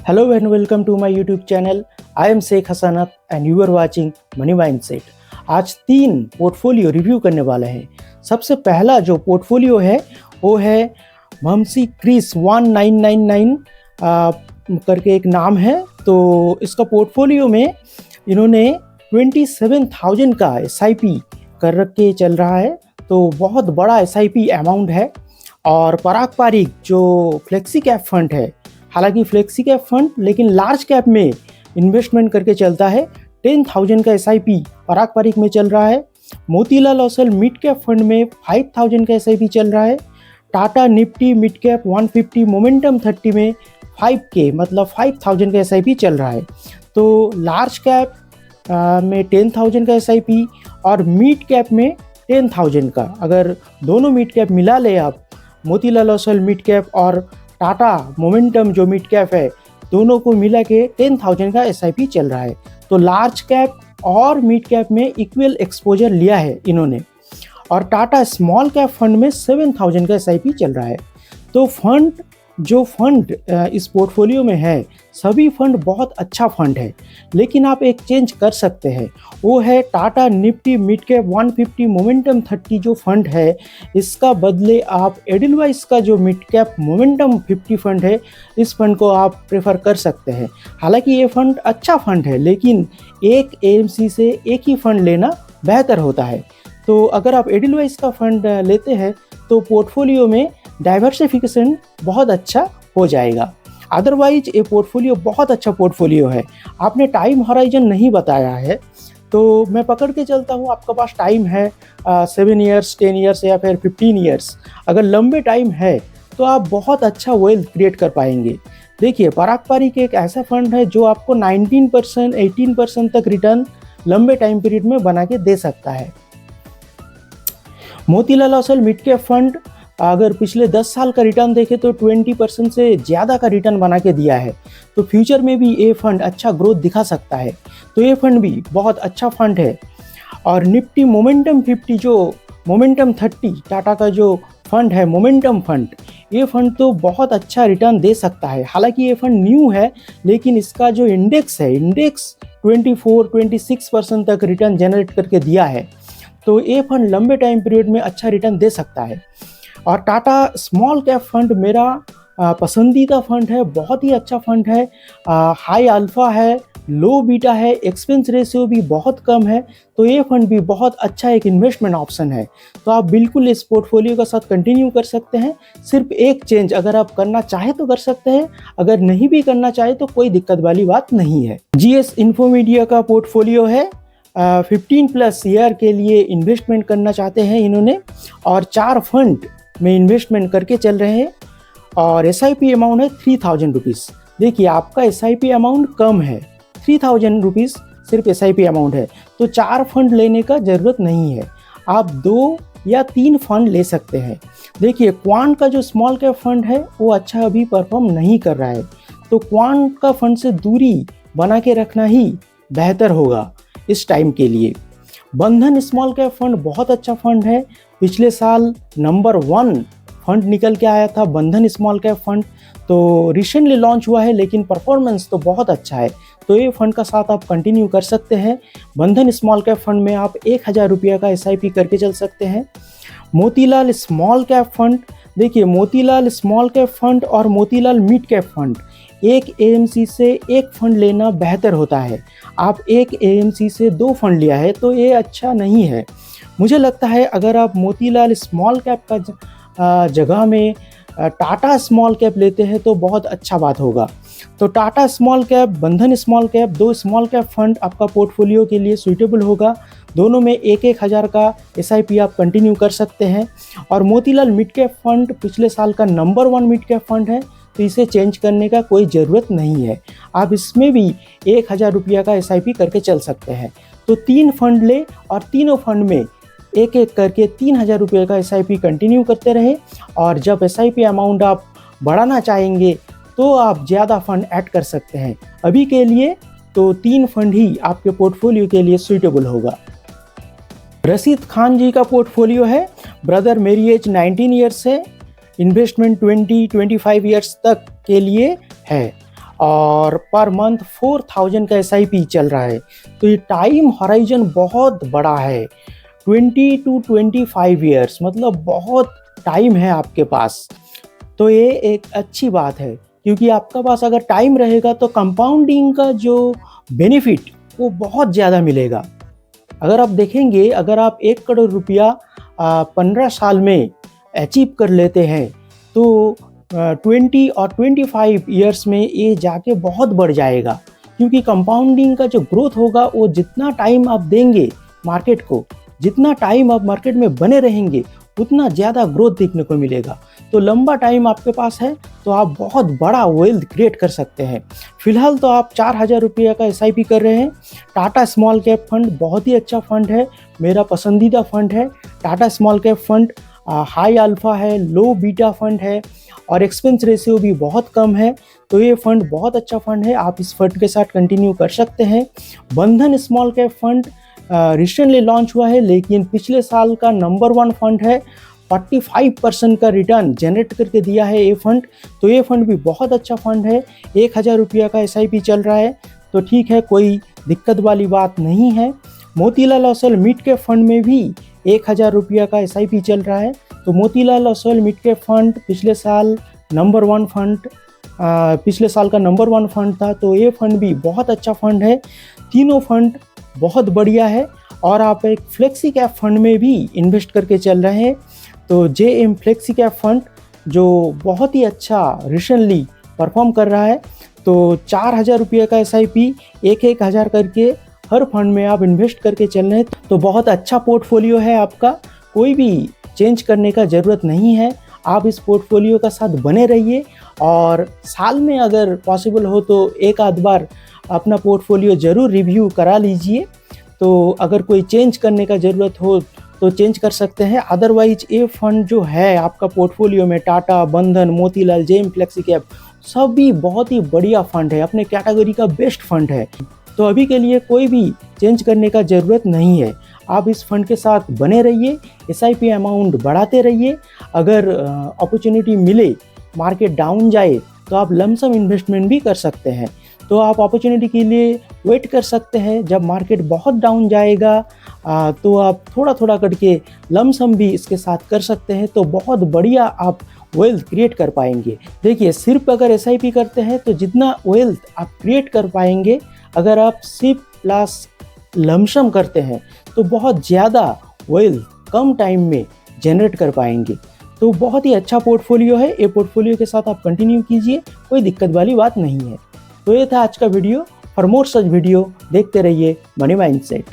Hello and welcome to my YouTube channel. I am Sheikh Hasanat and you are watching Money Mindset. आज 3 portfolio review करने वाले हैं। सबसे पहला जो पोर्टफोलियो है वो है वंशी क्रिस 1999 करके एक नाम है। तो इसका पोर्टफोलियो में इन्होंने 27,000 का SIP कर रख के चल रहा है। तो बहुत बड़ा SIP अमाउंट है। और पराग पारिक जो फ्लेक्सी कैप फंड है, हालांकि फ्लेक्सी कैप फंड लेकिन लार्ज कैप में इन्वेस्टमेंट करके चलता है। 10,000 का SIP पराग पारिक में चल रहा है। Motilal Oswal mid cap fund में 5,000 का SIP चल रहा है। Tata Nifty mid cap 150 momentum 30 में 5K मतलब 5,000 का SIP चल रहा है। तो लार्ज कैप में 10,000 का SIP और मिड कैप में 10,000 का, अगर दोनों मिड कैप मिला ले आप, मोतीलाल ओसवाल मिड कैप और टाटा मोमेंटम जो मिड कैप है, दोनों को मिला के 10,000 का SIP चल रहा है। तो लार्ज कैप और मिड कैप में इक्वल एक्सपोजर लिया है इन्होंने। और टाटा स्मॉल कैप फंड में 7,000 का SIP चल रहा है। तो फंड इस पोर्टफोलियो में है, सभी फंड बहुत अच्छा फंड है। लेकिन आप एक चेंज कर सकते हैं, वो है Tata Nifty mid cap 150 momentum 30 जो फंड है, इसका बदले आप एडिलवाइस का जो मिड कैप मोमेंटम 50 फंड है, इस फंड को आप प्रेफर कर सकते हैं। हालांकि ये फंड अच्छा फंड है, लेकिन एक AMC से एक ही फंड लेना बेहतर होता है। तो अगर आप एडिलवाइस का फंड लेते हैं तो पोर्टफोलियो में डाइवर्सिफिकेशन बहुत अच्छा हो जाएगा। अदरवाइज ये पोर्टफोलियो बहुत अच्छा पोर्टफोलियो है। आपने टाइम हॉराइजन नहीं बताया है, तो मैं पकड़ के चलता हूँ आपके पास टाइम है 7 ईयर्स, 10 ईयर्स या फिर 15 ईयर्स। अगर लंबे टाइम है तो आप बहुत अच्छा वेल्थ क्रिएट कर पाएंगे। देखिए, पराग पारिक एक ऐसा फंड है जो आपको 19%, 18% तक रिटर्न लंबे टाइम पीरियड में बना के दे सकता है। Motilal Oswal mid cap fund अगर पिछले 10 साल का रिटर्न देखें तो 20% से ज़्यादा का रिटर्न बना के दिया है। तो फ्यूचर में भी ये फंड अच्छा ग्रोथ दिखा सकता है। तो ये फंड भी बहुत अच्छा फंड है। और निफ्टी मोमेंटम 50 जो मोमेंटम 30 टाटा का जो फंड है मोमेंटम फंड, ये फंड तो बहुत अच्छा रिटर्न दे सकता है। हालांकि ये फंड न्यू है, लेकिन इसका जो इंडेक्स है, इंडेक्स 24-26% तक रिटर्न जनरेट करके दिया है। तो ये फंड लंबे टाइम पीरियड में अच्छा रिटर्न दे सकता है। और टाटा स्मॉल कैप फंड मेरा पसंदीदा फंड है, बहुत ही अच्छा फंड है। हाई अल्फा है, लो बीटा है, एक्सपेंस रेशियो भी बहुत कम है। तो ये फंड भी बहुत अच्छा एक इन्वेस्टमेंट ऑप्शन है। तो आप बिल्कुल इस पोर्टफोलियो के साथ कंटिन्यू कर सकते हैं। सिर्फ एक चेंज अगर आप करना चाहे तो कर सकते हैं, अगर नहीं भी करना चाहे तो कोई दिक्कत वाली बात नहीं है। GS इन्फो मीडिया का पोर्टफोलियो है। 15+ ईयर के लिए इन्वेस्टमेंट करना चाहते हैं इन्होंने, और 4 फंड में इन्वेस्टमेंट करके चल रहे हैं। और SIP अमाउंट है 3,000 रुपीज़। देखिए, आपका SIP अमाउंट कम है, 3,000 रुपीज़ सिर्फ SIP अमाउंट है। तो 4 फंड लेने का ज़रूरत नहीं है, आप 2 या 3 फंड ले सकते हैं। देखिए, क्वांट का जो स्मॉल कैप फंड है वो अच्छा अभी परफॉर्म नहीं कर रहा है। तो क्वांट का फंड से दूरी बना के रखना ही बेहतर होगा इस टाइम के लिए। बंधन स्मॉल कैप फंड बहुत अच्छा फंड है। पिछले साल नंबर 1 फंड निकल के आया था बंधन स्मॉल कैप फंड। तो रिसेंटली लॉन्च हुआ है, लेकिन परफॉर्मेंस तो बहुत अच्छा है। तो ये फंड का साथ आप कंटिन्यू कर सकते हैं। बंधन स्मॉल कैप फंड में आप 1,000 रुपये का SIP करके चल सकते हैं। मोतीलाल स्मॉल कैप फंड, देखिए, मोतीलाल स्मॉल कैप फंड और मोतीलाल मिड कैप फंड, एक AMC से एक फंड लेना बेहतर होता है। आप एक AMC से 2 फंड लिया है तो ये अच्छा नहीं है। मुझे लगता है अगर आप मोतीलाल स्मॉल कैप का जगह में टाटा स्मॉल कैप लेते हैं तो बहुत अच्छा बात होगा। तो टाटा स्मॉल कैप, बंधन small cap, 2 small cap fund आपका पोर्टफोलियो के लिए सूटेबल होगा। दोनों में 1-1 हज़ार का SIP आप कंटिन्यू कर सकते हैं। और मोतीलाल मिड कैप फंड पिछले साल का नंबर 1 मिड कैप फंड है, तो इसे चेंज करने का कोई ज़रूरत नहीं है। आप इसमें भी 1,000 रुपये का SIP करके चल सकते हैं। तो 3 फंड ले और तीनों फंड में एक करके 3,000 रुपये का SIP कंटिन्यू करते रहे। और जब SIP अमाउंट आप बढ़ाना चाहेंगे तो आप ज़्यादा फंड ऐड कर सकते हैं। अभी के लिए तो 3 फंड ही आपके पोर्टफोलियो के लिए सूटेबल होगा। रशीद खान जी का पोर्टफोलियो है। ब्रदर, मेरी एज 19 ईयर्स है, इन्वेस्टमेंट 20-25 ईयर्स तक के लिए है। और पर मंथ 4000 का SIP चल रहा है। तो ये टाइम हॉराइजन बहुत बड़ा है, 20 to 25 ईयर्स, मतलब बहुत टाइम है आपके पास। तो ये एक अच्छी बात है, क्योंकि आपका पास अगर टाइम रहेगा तो कंपाउंडिंग का जो बेनिफिट वो बहुत ज़्यादा मिलेगा। अगर आप देखेंगे, अगर आप 1 करोड़ रुपया 15 साल में अचीव कर लेते हैं तो 20 और 25 ईयर्स में ये जाके बहुत बढ़ जाएगा, क्योंकि कंपाउंडिंग का जो ग्रोथ होगा वो जितना टाइम आप देंगे मार्केट को, जितना टाइम आप मार्केट में बने रहेंगे, उतना ज़्यादा ग्रोथ देखने को मिलेगा। तो लंबा टाइम आपके पास है तो आप बहुत बड़ा वेल्थ क्रिएट कर सकते हैं। फिलहाल तो आप 4000 रुपये का SIP कर रहे हैं। टाटा स्मॉल कैप फंड बहुत ही अच्छा फंड है, मेरा पसंदीदा फंड है। Tata small cap fund high alpha है, लो बीटा फंड है और एक्सपेंस रेशियो भी बहुत कम है। तो ये फंड बहुत अच्छा फंड है, आप इस फंड के साथ कंटिन्यू कर सकते हैं। बंधन small cap fund recently launch हुआ है, लेकिन पिछले साल का नंबर 1 फंड है। 45% का रिटर्न जनरेट करके दिया है ये फंड। तो ये फंड भी बहुत अच्छा फंड है। 1000 रुपया का SIP चल रहा है, तो ठीक है, कोई दिक्कत वाली बात नहीं है। Motilal Oswal mid cap fund में भी 1000 रुपया का SIP चल रहा है। तो Motilal Oswal mid cap fund पिछले साल नंबर 1 फंड, पिछले साल का नंबर 1 फंड था। तो ये फंड भी बहुत अच्छा फंड है। तीनों फंड बहुत बढ़िया है। और आप एक फ्लेक्सी कैप फंड में भी इन्वेस्ट करके चल रहे हैं। तो JM फ्लेक्सी कैप फंड जो बहुत ही अच्छा रिसेंटली परफॉर्म कर रहा है। तो 4000 रुपये का SIP 1-1000 करके हर फंड में आप इन्वेस्ट करके चल रहे हैं। तो बहुत अच्छा पोर्टफोलियो है आपका, कोई भी चेंज करने का ज़रूरत नहीं है। आप इस पोर्टफोलियो का साथ बने रहिए और साल में अगर पॉसिबल हो तो एक आध बार अपना पोर्टफोलियो ज़रूर रिव्यू करा लीजिए। तो अगर कोई चेंज करने का ज़रूरत हो तो चेंज कर सकते हैं। अदरवाइज ये फंड जो है आपका पोर्टफोलियो में, टाटा, बंधन, मोतीलाल, JM फ्लेक्सी कैप, सभी बहुत ही बढ़िया फंड है, अपने कैटेगरी का बेस्ट फंड है। तो अभी के लिए कोई भी चेंज करने का ज़रूरत नहीं है। आप इस फंड के साथ बने रहिए, SIP अमाउंट बढ़ाते रहिए। अगर अपॉर्चुनिटी मिले, मार्केट डाउन जाए, तो आप लमसम इन्वेस्टमेंट भी कर सकते हैं। तो आप अपॉर्चुनिटी के लिए वेट कर सकते हैं। जब मार्केट बहुत डाउन जाएगा तो आप थोड़ा थोड़ा करके लमसम भी इसके साथ कर सकते हैं। तो बहुत बढ़िया आप वेल्थ क्रिएट कर पाएंगे। देखिए, सिर्फ अगर SIP करते हैं तो जितना वेल्थ आप क्रिएट कर पाएंगे, अगर आप सिर्फ प्लस लमसम करते हैं तो बहुत ज़्यादा वेल्थ कम टाइम में जनरेट कर पाएंगे। तो बहुत ही अच्छा पोर्टफोलियो है, ये पोर्टफोलियो के साथ आप कंटिन्यू कीजिए, कोई दिक्कत वाली बात नहीं है। तो ये था आज का video. For more such video देखते रहिए मनी माइंडसेट।